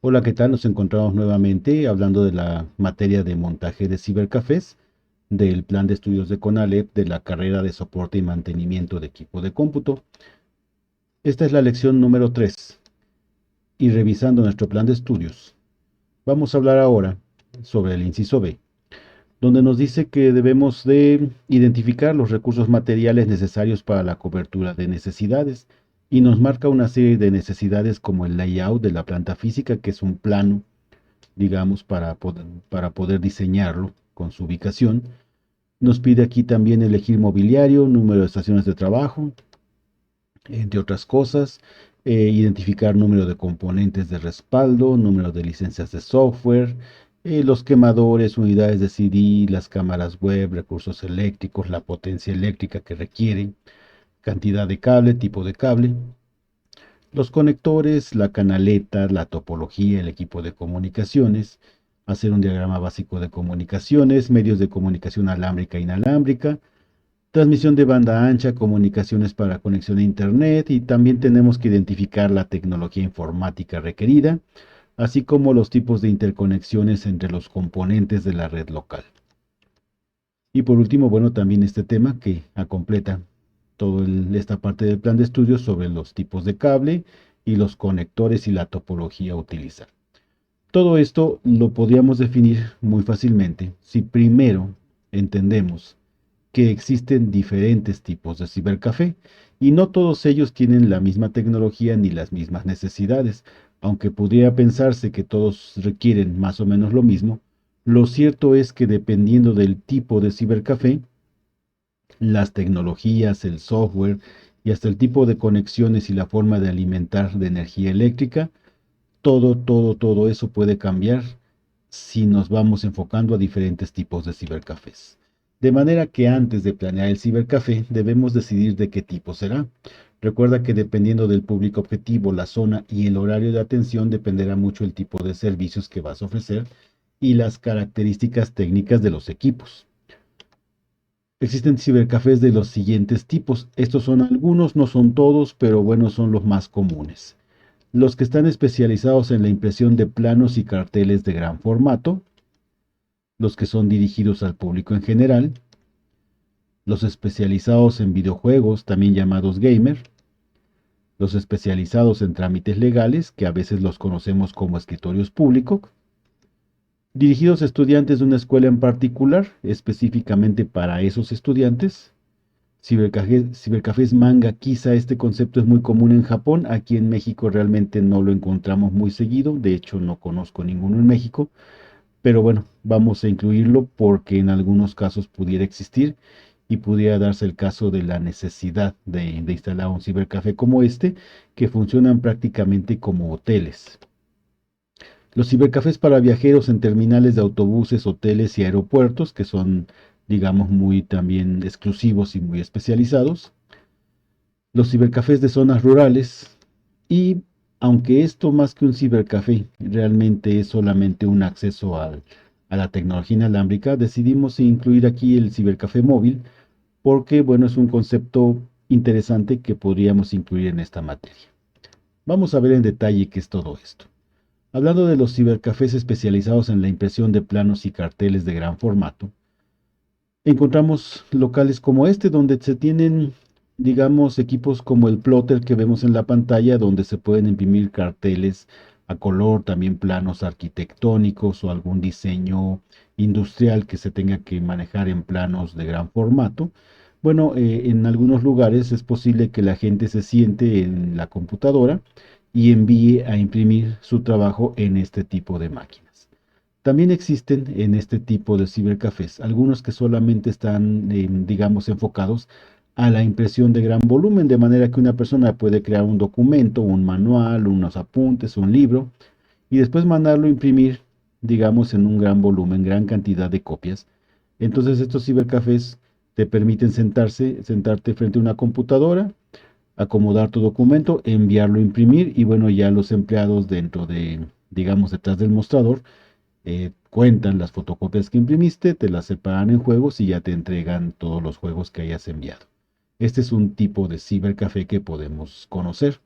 Hola, ¿qué tal? Nos encontramos nuevamente hablando de la materia de montaje de cibercafés del plan de estudios de CONALEP de la carrera de soporte y mantenimiento de equipo de cómputo. Esta es la lección número 3 y revisando nuestro plan de estudios, vamos a hablar ahora sobre el inciso B, donde nos dice que debemos de identificar los recursos materiales necesarios para la cobertura de necesidades y nos marca una serie de necesidades como el layout de la planta física, que es un plano digamos, para poder diseñarlo con su ubicación. Nos pide aquí también elegir mobiliario, número de estaciones de trabajo, entre otras cosas. Identificar número de componentes de respaldo, número de licencias de software, los quemadores, unidades de CD, las cámaras web, recursos eléctricos, la potencia eléctrica que requieren, cantidad de cable, tipo de cable, los conectores, la canaleta, la topología, el equipo de comunicaciones, hacer un diagrama básico de comunicaciones, medios de comunicación alámbrica e inalámbrica, transmisión de banda ancha, comunicaciones para conexión a Internet y también tenemos que identificar la tecnología informática requerida, así como los tipos de interconexiones entre los componentes de la red local. Y por último, bueno, también este tema que completa toda esta parte del plan de estudios sobre los tipos de cable y los conectores y la topología a utilizar. Todo esto lo podríamos definir muy fácilmente si primero entendemos que existen diferentes tipos de cibercafé y no todos ellos tienen la misma tecnología ni las mismas necesidades. Aunque pudiera pensarse que todos requieren más o menos lo mismo, lo cierto es que dependiendo del tipo de cibercafé, las tecnologías, el software y hasta el tipo de conexiones y la forma de alimentar de energía eléctrica, todo eso puede cambiar si nos vamos enfocando a diferentes tipos de cibercafés. De manera que antes de planear el cibercafé debemos decidir de qué tipo será. Recuerda que dependiendo del público objetivo, la zona y el horario de atención dependerá mucho el tipo de servicios que vas a ofrecer y las características técnicas de los equipos. Existen cibercafés de los siguientes tipos. Estos son algunos, no son todos, pero bueno, son los más comunes. Los que están especializados en la impresión de planos y carteles de gran formato, los que son dirigidos al público en general, los especializados en videojuegos, también llamados gamer, los especializados en trámites legales, que a veces los conocemos como escritorios públicos, dirigidos a estudiantes de una escuela en particular, específicamente para esos estudiantes. Cibercafés manga, quizá este concepto es muy común en Japón, aquí en México realmente no lo encontramos muy seguido, de hecho no conozco ninguno en México, pero bueno, vamos a incluirlo porque en algunos casos pudiera existir y pudiera darse el caso de la necesidad de instalar un cibercafé como este, que funcionan prácticamente como hoteles. Los cibercafés para viajeros en terminales de autobuses, hoteles y aeropuertos, que son, digamos, muy también exclusivos y muy especializados. Los cibercafés de zonas rurales y aunque esto más que un cibercafé realmente es solamente un acceso a la tecnología inalámbrica, decidimos incluir aquí el cibercafé móvil porque, bueno, es un concepto interesante que podríamos incluir en esta materia. Vamos a ver en detalle qué es todo esto. Hablando de los cibercafés especializados en la impresión de planos y carteles de gran formato, encontramos locales como este donde se tienen, digamos, equipos como el plotter que vemos en la pantalla, donde se pueden imprimir carteles a color, también planos arquitectónicos o algún diseño industrial que se tenga que manejar en planos de gran formato. Bueno, en algunos lugares es posible que la gente se siente en la computadora y envíe a imprimir su trabajo en este tipo de máquinas. También existen en este tipo de cibercafés algunos que solamente están, digamos, enfocados a la impresión de gran volumen, de manera que una persona puede crear un documento, un manual, unos apuntes, un libro, y después mandarlo a imprimir, digamos, en un gran volumen, gran cantidad de copias. Entonces estos cibercafés te permiten sentarte frente a una computadora, acomodar tu documento, enviarlo a imprimir y bueno, ya los empleados dentro de, digamos, detrás del mostrador, cuentan las fotocopias que imprimiste, te las separan en juegos y ya te entregan todos los juegos que hayas enviado. Este es un tipo de cibercafé que podemos conocer.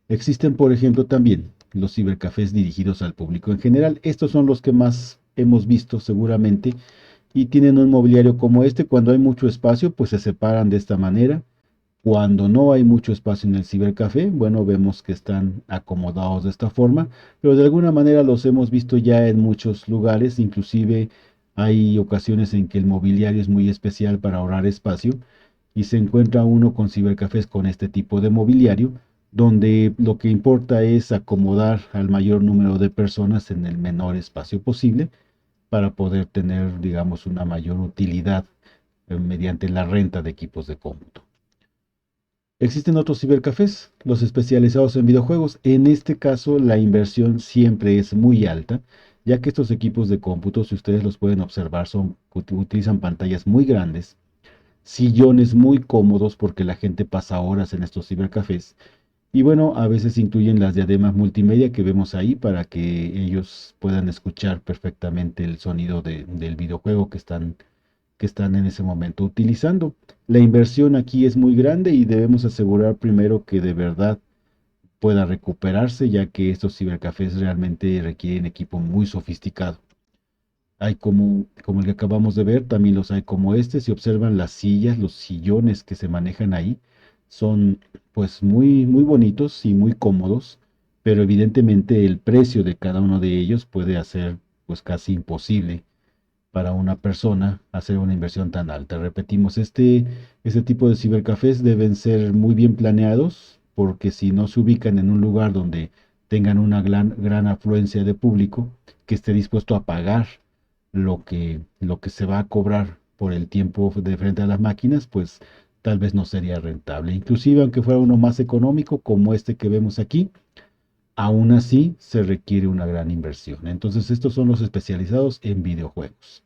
Existen, por ejemplo, también los cibercafés dirigidos al público en general. Estos son los que más hemos visto seguramente y tienen un mobiliario como este. Cuando hay mucho espacio, pues se separan de esta manera. Cuando no hay mucho espacio en el cibercafé, bueno, vemos que están acomodados de esta forma, pero de alguna manera los hemos visto ya en muchos lugares, inclusive hay ocasiones en que el mobiliario es muy especial para ahorrar espacio y se encuentra uno con cibercafés con este tipo de mobiliario, donde lo que importa es acomodar al mayor número de personas en el menor espacio posible para poder tener, digamos, una mayor utilidad mediante la renta de equipos de cómputo. Existen otros cibercafés, los especializados en videojuegos. En este caso, la inversión siempre es muy alta, ya que estos equipos de cómputo, si ustedes los pueden observar, utilizan pantallas muy grandes, sillones muy cómodos porque la gente pasa horas en estos cibercafés. Y bueno, a veces incluyen las diademas multimedia que vemos ahí para que ellos puedan escuchar perfectamente el sonido del videojuego que están en ese momento utilizando. La inversión aquí es muy grande y debemos asegurar primero que de verdad pueda recuperarse, ya que estos cibercafés realmente requieren equipo muy sofisticado. Hay como el que acabamos de ver, también los hay como este. Si observan las sillas, los sillones que se manejan ahí, son pues muy, muy bonitos y muy cómodos, pero evidentemente el precio de cada uno de ellos puede hacer pues casi imposible para una persona hacer una inversión tan alta. Repetimos, este tipo de cibercafés deben ser muy bien planeados porque si no se ubican en un lugar donde tengan una gran afluencia de público que esté dispuesto a pagar lo que se va a cobrar por el tiempo de frente a las máquinas, pues tal vez no sería rentable. Inclusive aunque fuera uno más económico como este que vemos aquí, aún así se requiere una gran inversión. Entonces estos son los especializados en videojuegos.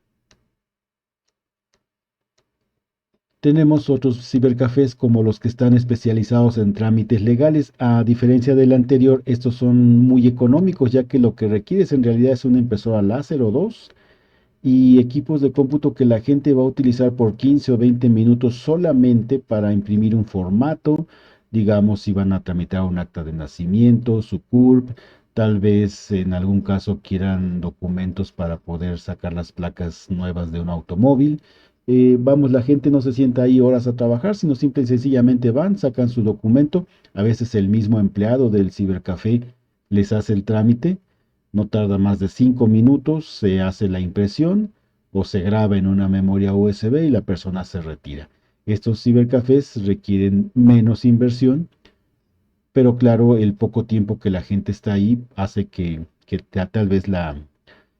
Tenemos otros cibercafés como los que están especializados en trámites legales. A diferencia del anterior, estos son muy económicos, ya que lo que requieres en realidad es una impresora láser o dos y equipos de cómputo que la gente va a utilizar por 15 o 20 minutos solamente para imprimir un formato. Digamos, si van a tramitar un acta de nacimiento, su CURP, tal vez en algún caso quieran documentos para poder sacar las placas nuevas de un automóvil. Vamos, la gente no se sienta ahí horas a trabajar, sino simple y sencillamente van, sacan su documento. A veces el mismo empleado del cibercafé les hace el trámite. No tarda más de 5 minutos, se hace la impresión o se graba en una memoria USB y la persona se retira. Estos cibercafés requieren menos inversión, pero claro, el poco tiempo que la gente está ahí hace que tal vez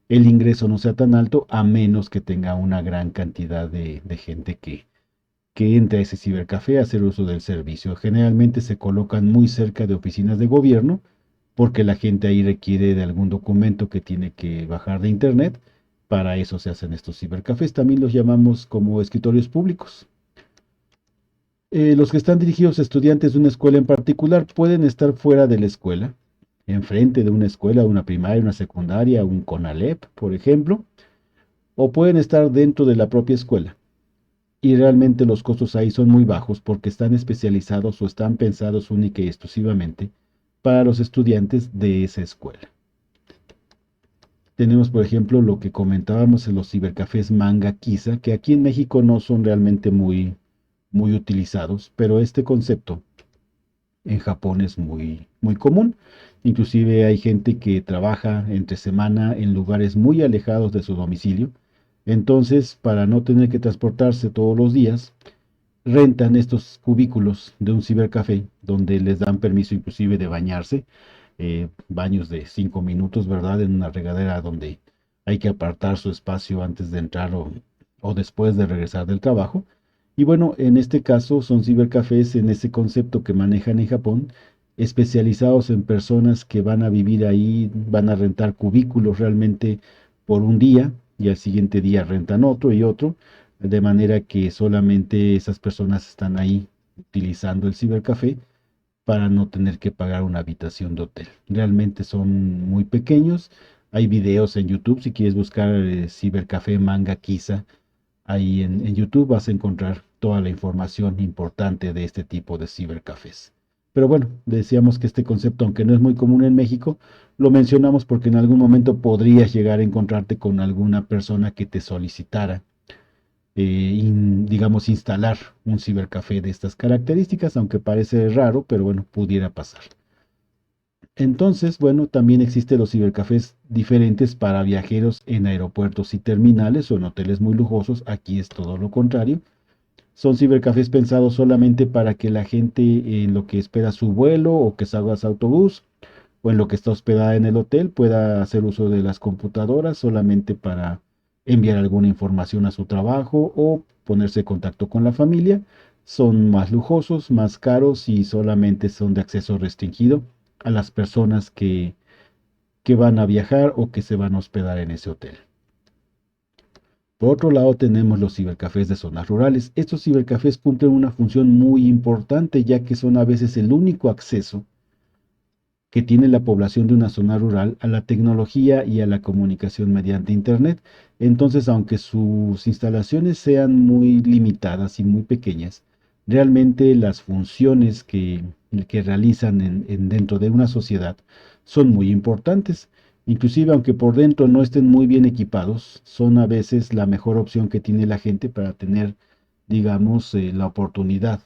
el ingreso no sea tan alto, a menos que tenga una gran cantidad de gente que entre a ese cibercafé a hacer uso del servicio. Generalmente se colocan muy cerca de oficinas de gobierno porque la gente ahí requiere de algún documento que tiene que bajar de internet. Para eso se hacen estos cibercafés. También los llamamos como escritorios públicos. Los que están dirigidos a estudiantes de una escuela en particular pueden estar fuera de la escuela, enfrente de una escuela, una primaria, una secundaria, un CONALEP, por ejemplo, o pueden estar dentro de la propia escuela. Y realmente los costos ahí son muy bajos porque están especializados o están pensados única y exclusivamente para los estudiantes de esa escuela. Tenemos, por ejemplo, lo que comentábamos en los cibercafés Manga Kisa, que aquí en México no son realmente muy, muy utilizados, pero este concepto en Japón es muy, muy común. Inclusive hay gente que trabaja entre semana en lugares muy alejados de su domicilio. Entonces, para no tener que transportarse todos los días, rentan estos cubículos de un cibercafé donde les dan permiso inclusive de bañarse, baños de 5 minutos, ¿verdad? En una regadera donde hay que apartar su espacio antes de entrar o después de regresar del trabajo. Y bueno, en este caso son cibercafés en ese concepto que manejan en Japón, especializados en personas que van a vivir ahí, van a rentar cubículos realmente por un día y al siguiente día rentan otro y otro, de manera que solamente esas personas están ahí utilizando el cibercafé para no tener que pagar una habitación de hotel. Realmente son muy pequeños. Hay videos en YouTube, si quieres buscar Cibercafé Manga Kisa, ahí en YouTube vas a encontrar toda la información importante de este tipo de cibercafés. Pero bueno, decíamos que este concepto, aunque no es muy común en México, lo mencionamos porque en algún momento podrías llegar a encontrarte con alguna persona que te solicitara, digamos, instalar un cibercafé de estas características, aunque parece raro, pero bueno, pudiera pasar. Entonces, bueno, también existen los cibercafés diferentes para viajeros en aeropuertos y terminales o en hoteles muy lujosos. Aquí es todo lo contrario. Son cibercafés pensados solamente para que la gente en lo que espera su vuelo o que salga su autobús o en lo que está hospedada en el hotel pueda hacer uso de las computadoras solamente para enviar alguna información a su trabajo o ponerse en contacto con la familia. Son más lujosos, más caros y solamente son de acceso restringido a las personas que van a viajar o que se van a hospedar en ese hotel. Por otro lado, tenemos los cibercafés de zonas rurales. Estos cibercafés cumplen una función muy importante, ya que son a veces el único acceso que tiene la población de una zona rural a la tecnología y a la comunicación mediante Internet. Entonces, aunque sus instalaciones sean muy limitadas y muy pequeñas, realmente las funciones que realizan dentro de una sociedad son muy importantes. Inclusive, aunque por dentro no estén muy bien equipados, son a veces la mejor opción que tiene la gente para tener, digamos, la oportunidad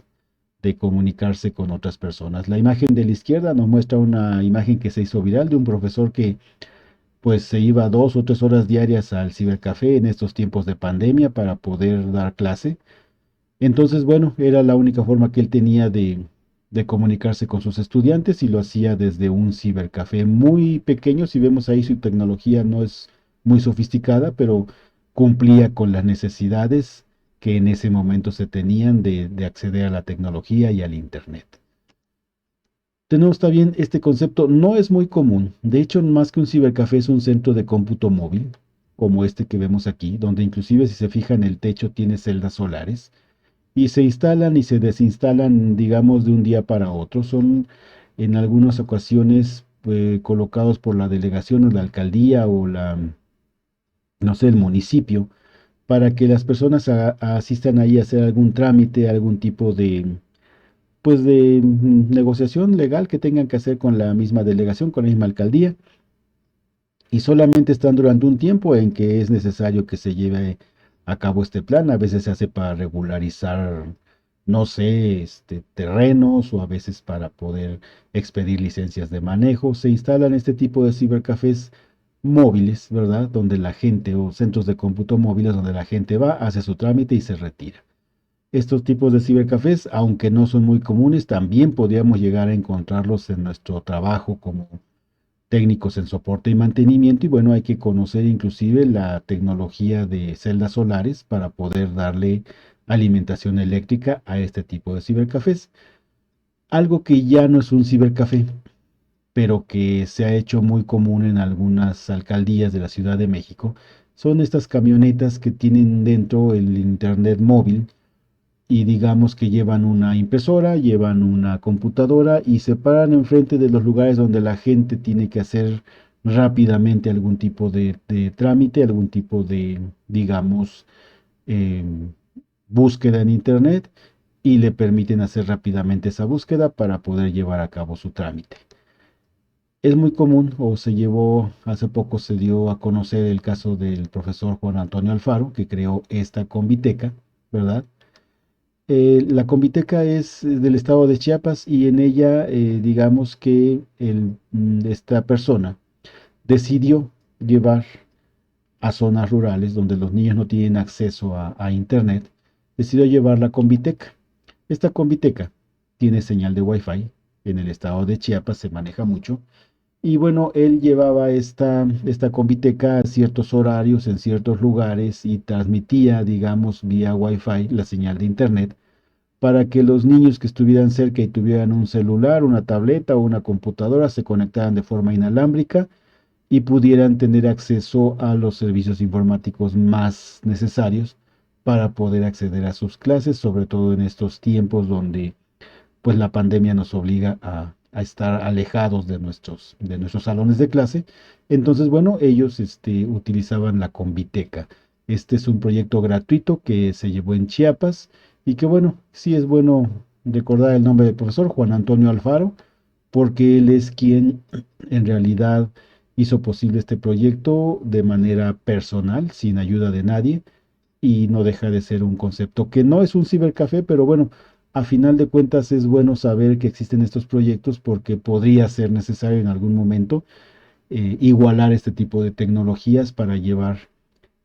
de comunicarse con otras personas. La imagen de la izquierda nos muestra una imagen que se hizo viral de un profesor que pues se iba 2 o 3 horas diarias al cibercafé en estos tiempos de pandemia para poder dar clase. Entonces, bueno, era la única forma que él tenía de comunicarse con sus estudiantes y lo hacía desde un cibercafé muy pequeño. Si vemos ahí, su tecnología no es muy sofisticada, pero cumplía con las necesidades que en ese momento se tenían de acceder a la tecnología y al Internet. Tenemos también este concepto, no es muy común. De hecho, más que un cibercafé es un centro de cómputo móvil, como este que vemos aquí, donde inclusive si se fija en el techo tiene celdas solares y se instalan y se desinstalan, digamos, de un día para otro. Son en algunas ocasiones colocados por la delegación o la alcaldía o no sé, el municipio, para que las personas asistan ahí a hacer algún trámite, algún tipo de negociación legal que tengan que hacer con la misma delegación, con la misma alcaldía, y solamente están durante un tiempo en que es necesario que se lleve a cabo este plan. A veces se hace para regularizar, no sé, terrenos o a veces para poder expedir licencias de manejo. Se instalan este tipo de cibercafés móviles, ¿verdad? Donde la gente o centros de cómputo móviles donde la gente va, hace su trámite y se retira. Estos tipos de cibercafés, aunque no son muy comunes, también podríamos llegar a encontrarlos en nuestro trabajo como técnicos en soporte y mantenimiento. Y bueno, hay que conocer inclusive la tecnología de celdas solares para poder darle alimentación eléctrica a este tipo de cibercafés. Algo que ya no es un cibercafé, pero que se ha hecho muy común en algunas alcaldías de la Ciudad de México, son estas camionetas que tienen dentro el internet móvil y digamos que llevan una impresora, llevan una computadora y se paran enfrente de los lugares donde la gente tiene que hacer rápidamente algún tipo de trámite, algún tipo de, digamos, eh, búsqueda en Internet y le permiten hacer rápidamente esa búsqueda para poder llevar a cabo su trámite. Es muy común, o se llevó, hace poco se dio a conocer el caso del profesor Juan Antonio Alfaro, que creó esta Conviteca, ¿verdad? La Conviteca es del estado de Chiapas y en ella, digamos que esta persona decidió llevar a zonas rurales donde los niños no tienen acceso a Internet, decidió llevar la Conviteca. Esta Conviteca tiene señal de Wi-Fi, en el estado de Chiapas se maneja mucho, y bueno, él llevaba esta Conviteca a ciertos horarios en ciertos lugares y transmitía, digamos, vía Wi-Fi la señal de Internet para que los niños que estuvieran cerca y tuvieran un celular, una tableta o una computadora se conectaran de forma inalámbrica y pudieran tener acceso a los servicios informáticos más necesarios para poder acceder a sus clases, sobre todo en estos tiempos donde pues la pandemia nos obliga a estar alejados de nuestros salones de clase. Entonces, bueno, ellos utilizaban la Conviteca. Este es un proyecto gratuito que se llevó en Chiapas y que, bueno, sí es bueno recordar el nombre del profesor, Juan Antonio Alfaro, porque él es quien en realidad hizo posible este proyecto de manera personal, sin ayuda de nadie, y no deja de ser un concepto que no es un cibercafé, pero bueno, a final de cuentas es bueno saber que existen estos proyectos porque podría ser necesario en algún momento igualar este tipo de tecnologías para llevar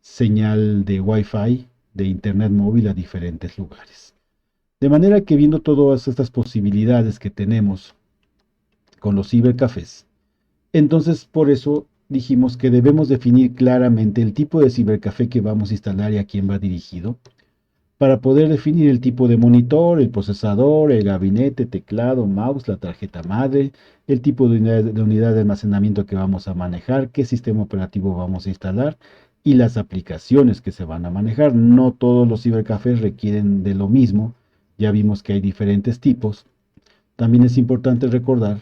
señal de Wi-Fi, de Internet móvil a diferentes lugares. De manera que viendo todas estas posibilidades que tenemos con los cibercafés, entonces por eso dijimos que debemos definir claramente el tipo de cibercafé que vamos a instalar y a quién va dirigido, para poder definir el tipo de monitor, el procesador, el gabinete, teclado, mouse, la tarjeta madre, el tipo de unidad de almacenamiento que vamos a manejar, qué sistema operativo vamos a instalar y las aplicaciones que se van a manejar. No todos los cibercafés requieren de lo mismo, ya vimos que hay diferentes tipos. También es importante recordar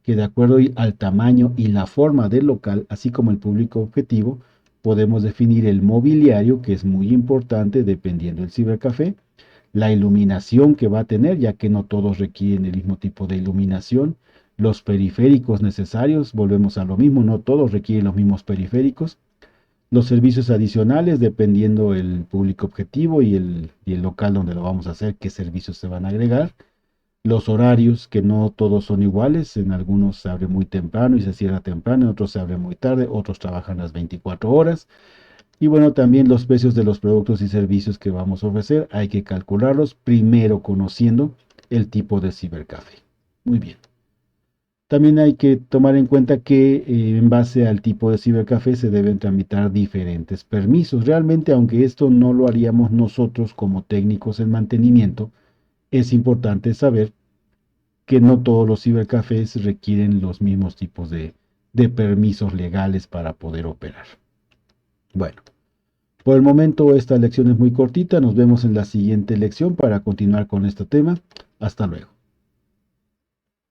que de acuerdo al tamaño y la forma del local, así como el público objetivo, podemos definir el mobiliario, que es muy importante dependiendo del cibercafé, la iluminación que va a tener, ya que no todos requieren el mismo tipo de iluminación, los periféricos necesarios, volvemos a lo mismo, no todos requieren los mismos periféricos, los servicios adicionales, dependiendo el público objetivo y el local donde lo vamos a hacer, qué servicios se van a agregar, los horarios, que no todos son iguales, en algunos se abre muy temprano y se cierra temprano, en otros se abre muy tarde, otros trabajan las 24 horas. Y bueno, también los precios de los productos y servicios que vamos a ofrecer, hay que calcularlos primero conociendo el tipo de cibercafé. Muy bien. También hay que tomar en cuenta que en base al tipo de cibercafé se deben tramitar diferentes permisos. Realmente, aunque esto no lo haríamos nosotros como técnicos en mantenimiento, es importante saber que no todos los cibercafés requieren los mismos tipos de permisos legales para poder operar. Bueno, por el momento esta lección es muy cortita. Nos vemos en la siguiente lección para continuar con este tema. Hasta luego.